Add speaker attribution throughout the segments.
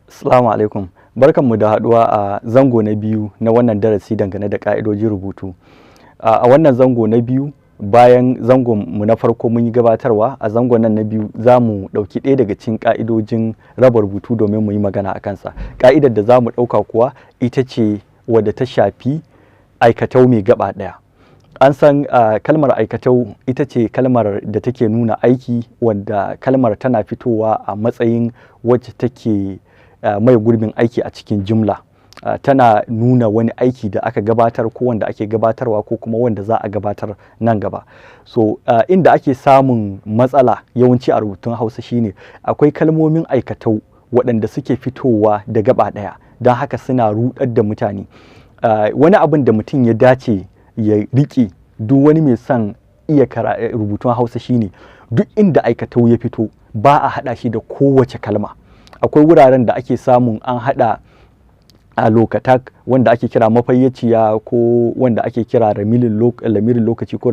Speaker 1: Assalamu alaikum. Barkanmu da haduwa a zango na biyu na wannan darasi dangane da ka'idojin rubutu. A wannan zango na biyu, bayan zangon mu na farko mun yi gabatarwa, a zangon nan na biyu za mu ɗauki ɗaya daga cikin ka'idojin raba rubutu domin mu yi magana a kansa. Ka'idar da za mu ɗauka kuwa ita ce wadda ta shafi aikatau mai gaba ɗaya. An san kalmar aikatau ita ce kalmar da take nuna aiki, wanda kalmar tana fitowa a matsayin wacce take mai gurbin aiki a cikin jumla. Tana nuna wani aiki da aka gabatar ko wanda ake gabatarwa ko kuma wanda za a gabatar nan gaba. So inda ake samun matsala yawanci a rubutun Hausa shine akwai kalmomin aikatau waɗanda suke fitowa da gaba ɗaya, don haka suna ruɗar da mutane. Wani abin da mutum ya dace ya riƙe, duk wani mai son iya rubutun Hausa, shine duk inda aikatau ya fito ba a haɗa shi da kowace kalma. Akwai wuraren da ake samun an haɗa a lokatak, wanda ake kira mafayyaciya, ko wanda ake kira lamirin lokaci, ko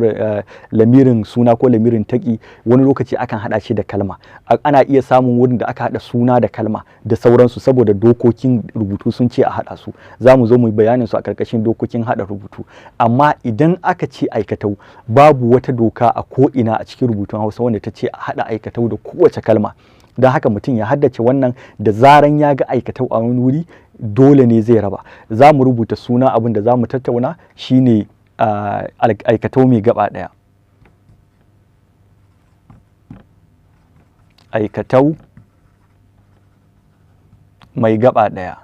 Speaker 1: lamirin suna, ko lamirin taƙi. Wani lokaci akan haɗa shi da kalma. Ana iya samun wurin da aka haɗa suna da kalma da sauransu, saboda dokokin rubutu sun ce a haɗa su. Za mu zo mu yi bayanin su a ƙarƙashin dokokin haɗa rubutu. Amma idan aka ce aikatau, babu wata doka a ko'ina a cikin rubutun Hausa wanda ta ce a haɗa aikatau da kowace kalma. Don haka mutum ya haddace wannan, da zaran ya ga aikatau a wani wuri dole ne zai raba. Za mu rubuta suna, abin da za mu tattauna shine aikatau mai gaba ɗaya. Aikatau mai gaba ɗaya.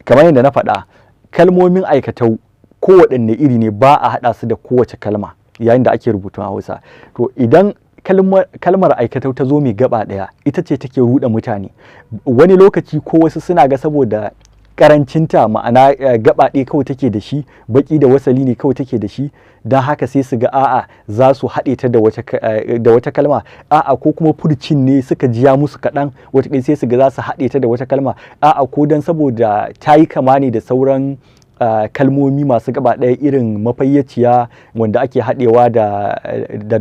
Speaker 1: Kamar yadda na faɗa, kalmomin aikatau kowaɗanne iri ne, ba a haɗa su da kowace kalma yayin da ake rubutun Hausa. To idan kalmar aikatau ta zo mai gaba ɗaya, ita ce take ruɗe mutane. Wani lokaci ko wasu suna ga saboda karancinta, ma'ana gaba ɗaya kawai take da shi, baki da wasali ne kawai take da shi, don haka sai su ga a'a za su haɗe ta da wata kalma. A'a ko kuma furcin ne suka jiya musu kaɗan, wataƙila sai su ga za su haɗe ta da wata kalma. A'a ko don saboda ta yi kama ne da sauran kalmomi masu gaba ɗaya, irin mafayyaciya wanda ake haɗewa da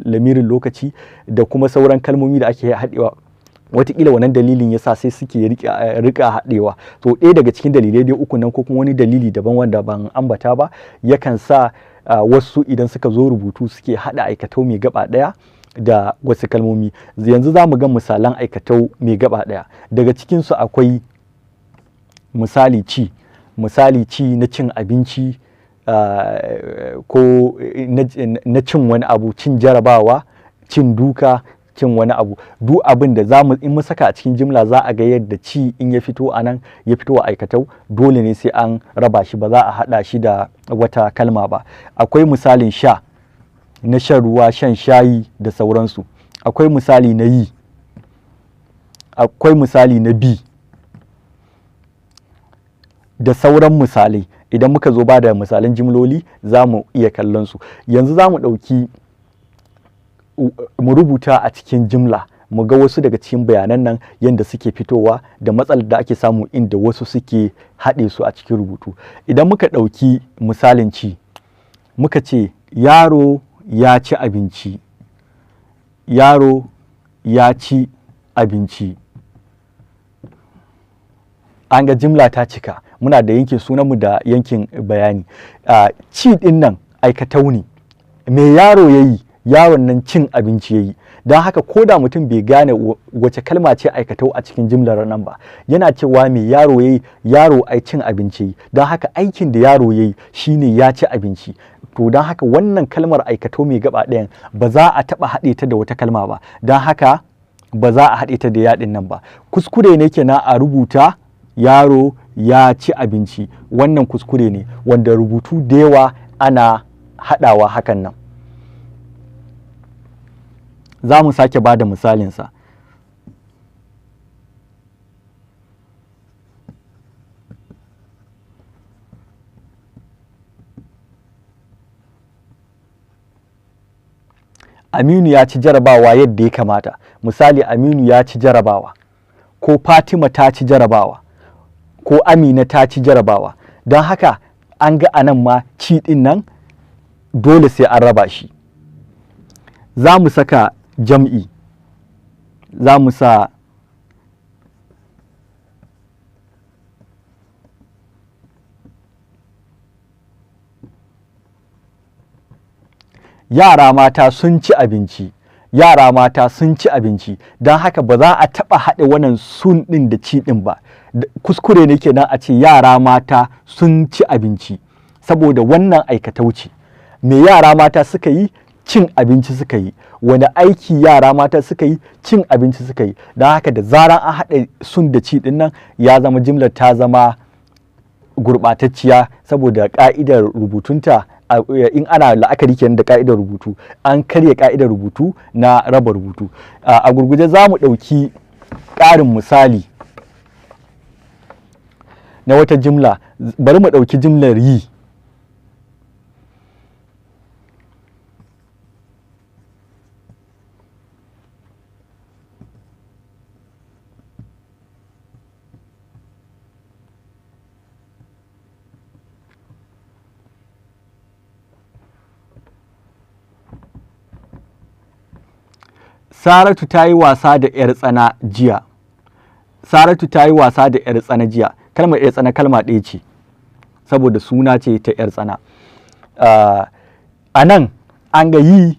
Speaker 1: lamirin lokaci, da kuma sauran kalmomi da ake haɗewa. Wataƙila wannan dalilin yasa sai suke rika haɗewa. To ɗaya daga cikin dalilai dai uku nan, ko kuma wani dalili daban wanda ban ambata ba, yakan sa wasu idan suka zo rubutu suke haɗa aikatau mai gaba ɗaya da wasu kalmomi. Yanzu za mu ga misalan aikatau mai gaba ɗaya. Daga cikinsu akwai misali ci na cin abinci, ko na cin wani abu, cin jarabawa, cin duka, cin wani abu. Duk abin da in mun saka a cikin jimla, za a ga yadda ci in ya fito a nan, ya fito a aikatau, dole ne sai an raba shi, ba za a haɗa shi da wata kalma ba. Akwai misalin sha, na shan ruwa, shan shayi da sauransu. Akwai misali na yi, akwai misali na bi, da sauran misalai. Idan muka zo ba da misalan jimloli, za mu iya kallon su. Yanzu za mu ɗauki mu rubuta a cikin jimla, mu ga wasu daga cikin bayanan nan yadda suke fitowa, da matsalar da ake samu inda wasu suke haɗe su a cikin rubutu. Idan muka ɗauki misalin ci, muka ce yaro ya ci abinci. Yaro ya ci abinci. An ga jimla ta cika. Muna da yankin sunanmu da yankin bayani. Ci ɗin nan aikatau ne. Me yaro ya yi? Yaron nan cin abinci ya yi. Don haka ko da mutum bai gane wace kalma ce aikatau a cikin jimlar nan ba, yana cewa me yaro ya yi? Yaro ai cin abinci ya yi. Don haka aikin da yaro ya yi shine ya ci abinci. To don haka wannan kalmar aikatau mai gaba ɗayan ba za a taɓa haɗe ta da wata kalma ba. Don haka ba za a haɗe ta da yaɗin nan ba. Kuskure ne kenan a rubuta yaro ya ci abinci. Wannan kuskure ne wanda rubutu da yawa ana haɗawa hakan nan. Za mu sake ba da misalinsa. Aminu ya ci jarabawa yadda ya kamata. Misali, Aminu ya ci jarabawa, ko Fatima ta ci jarabawa, ko Amina ta ci jarabawa. Don haka an ga anan ma ci ɗin nan dole sai an raba shi. Za mu saka jam'i. za mu sa yara mata sun ci abinci, yara mata sun ci abinci, don haka ba za a taɓa haɗe wannan sun ɗin da ci ɗin ba. Kuskure ne kenan a ce yara mata sun ci abinci, saboda wannan aikatau ce. Me yara mata suka yi? Cin abinci suka yi. Wani aiki yara mata suka yi? Cin abinci suka yi. Don haka da zaran an haɗe sun da ci ɗin nan, ya zama jimlar ta zama gurɓatacciya, saboda ƙa'idar rubutunta, in ana la'akari kenan da ƙa'idar rubutu, an karya ƙa'idar rubutu na raba rubutu. A gurguje za mu ɗauki ƙarin misali na wata jimla. Bari mu ɗauki jimlar yi. Saratu ta yi wasa da 'yar tsana jiya. Saratu ta yi wasa da 'yar tsana jiya. Kalmar 'yar tsana kalma ɗaya ce, saboda suna ce ta 'yar tsana. A nan an ga yi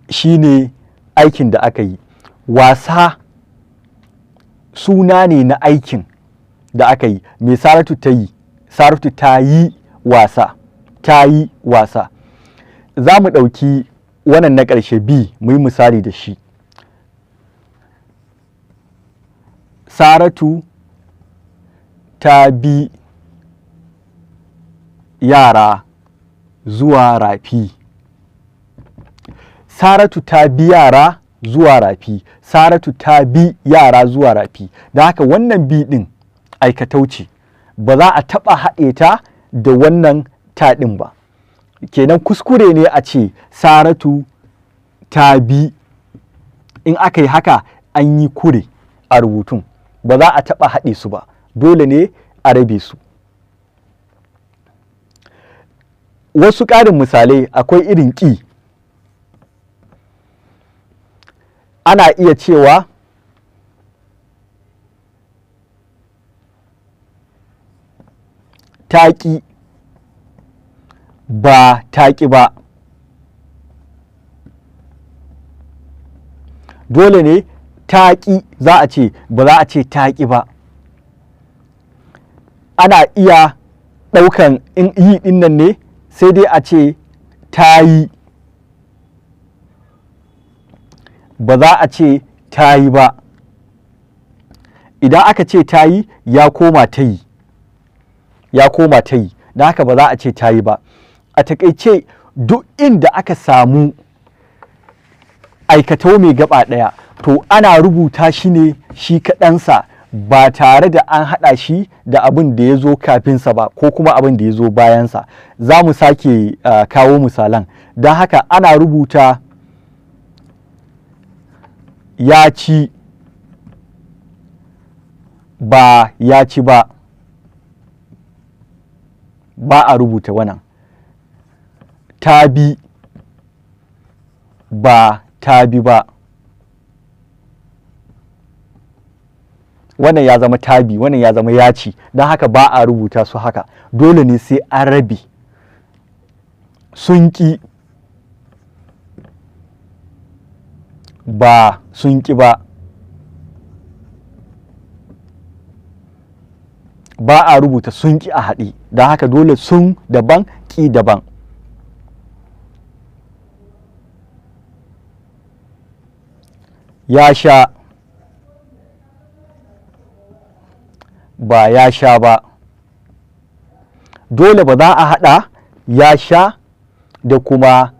Speaker 1: shi ne aikin da aka yi. Wasa suna ne na aikin da aka yi. Me Saratu ta yi? Saratu ta yi wasa. Ta yi wasa. Za mu ɗauki wannan na ƙarshe bi mu yi misali da shi. Saratu ta bi yara zuwa rafi. Saratu ta bi yara zuwa rafi. Saratu ta bi yara zuwa rafi. Da haka wannan bi ɗin aikatau ce, ba za a taɓa haɗe ta da wannan ta ɗin ba. Kenan kuskure ne a ce Saratu ta bi. In aka yi haka an yi kure a rubutun, ba za a taɓa haɗe su ba, dole ne a rabe su. Wasu ƙarin misalai akwai irin ƙi. Ana iya cewa ta ƙi, ba ta ƙi ba. Dole ne ta ƙi za a ce, ba za a ce ta ƙi ba. Ana iya ɗaukan in yi ɗin nan ne, sai dai a ce ta yi, ba za a ce ta yi ba. Idan aka ce ta yi, ya koma ta yi, ya koma ta yi, da haka ba za a ce ta yi ba. A taƙaice, duk inda aka samu aikatau mai gaba ɗaya, to ana rubuta shi ne shi kaɗansa, ba tare da an haɗa shi da abin da ya zo kafinsa ba, ko kuma abin da ya zo bayansa. Za mu sake kawo misalan. Don haka ana rubuta ya ci, ba ya ci ba, ba a rubuta wannan. Ta bi, ba ta bi ba. Wannan ya zama tabi, wannan ya zama yaci, don haka ba a rubuta su haka, dole ne sai an rabe. Sun ƙi, ba sun ƙi ba. Ba a rubuta sun ƙi a haɗe, don haka dole sun daban, ƙi daban. Ya sha, ba ya sha ba. Dole ba za a haɗa ya sha da kuma,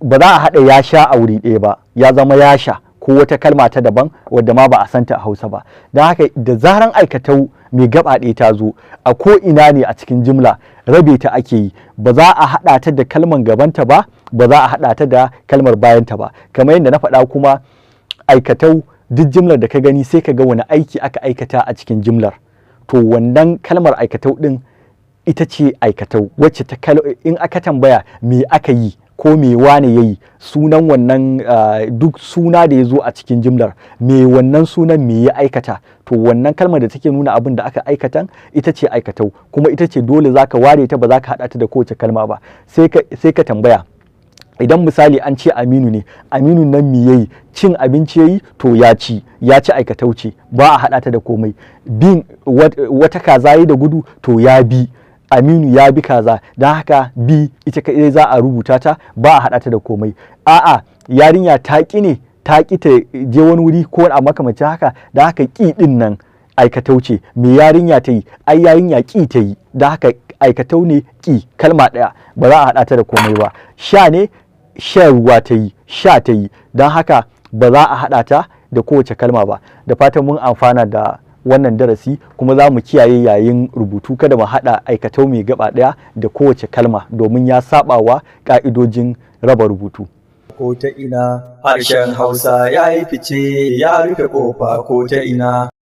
Speaker 1: ba za a haɗa ya sha a wuri ɗaya ba, ya zama ya sha ko wata kalma ta daban wadda ma ba a santa a Hausa ba. Don haka da zaran aikatau mai gaba ɗaya ta zo, a ko ina ne a cikin jimla, rabe ta ake yi. Ba za a haɗa ta da kalmar gabanta ba, ba za a haɗa ta da kalmar bayanta ba. Kamar yadda na faɗa kuma, aikatau duk jimlar da ka gani sai ka ga wani aiki aka aikata a cikin jimlar, to wannan kalmar aikatau ɗin ita ce aikatau, wacce in aka tambaya me aka yi, ko me wane yayi, sunan wannan duk suna da ya zo a cikin jimlar, me wannan sunan me ya aikata, to wannan kalmar da take nuna abin da aka aikatan ita ce aikatau, kuma ita ce dole zaka ware ta, ba za ka haɗa ta da kowace kalma ba. Sai ka tambaya, idan misali an ce Aminu ne, Aminu nan me yayi? Cin abinci yayi, to ya ci aikatau ce, ba a haɗa ta da komai. Bin wata kaza yayi da gudu, to ya bi, Aminu ya bi kaza, don haka bi ita kaɗai za a rubuta ta, ba a haɗa ta da komai. A'a, yarinya ta ƙi ne, ta ƙi ta je wani wuri ko a makamacin haka, don haka ƙi ɗin nan aikatau ce. Me yarinya ta yi? Ai yarinya ƙi ta yi, don haka aikatau ne ƙi, kalma ɗaya, ba za a haɗa ta da komai ba. Sha ne, shan ruwa ta yi, sha ta yi, don haka ba za a haɗa ta da kowace kalma ba. Da fatan mun amfana da wannan darasi, kuma za mu kiyaye yayin rubutu kada mu haɗa aikatau mai gaba ɗaya da kowace kalma, domin ya saɓawa ƙa'idojin raba rubutu.
Speaker 2: Ko ta ina harshen Hausa ya yi fice, ya rufe ƙofa ko ta ina.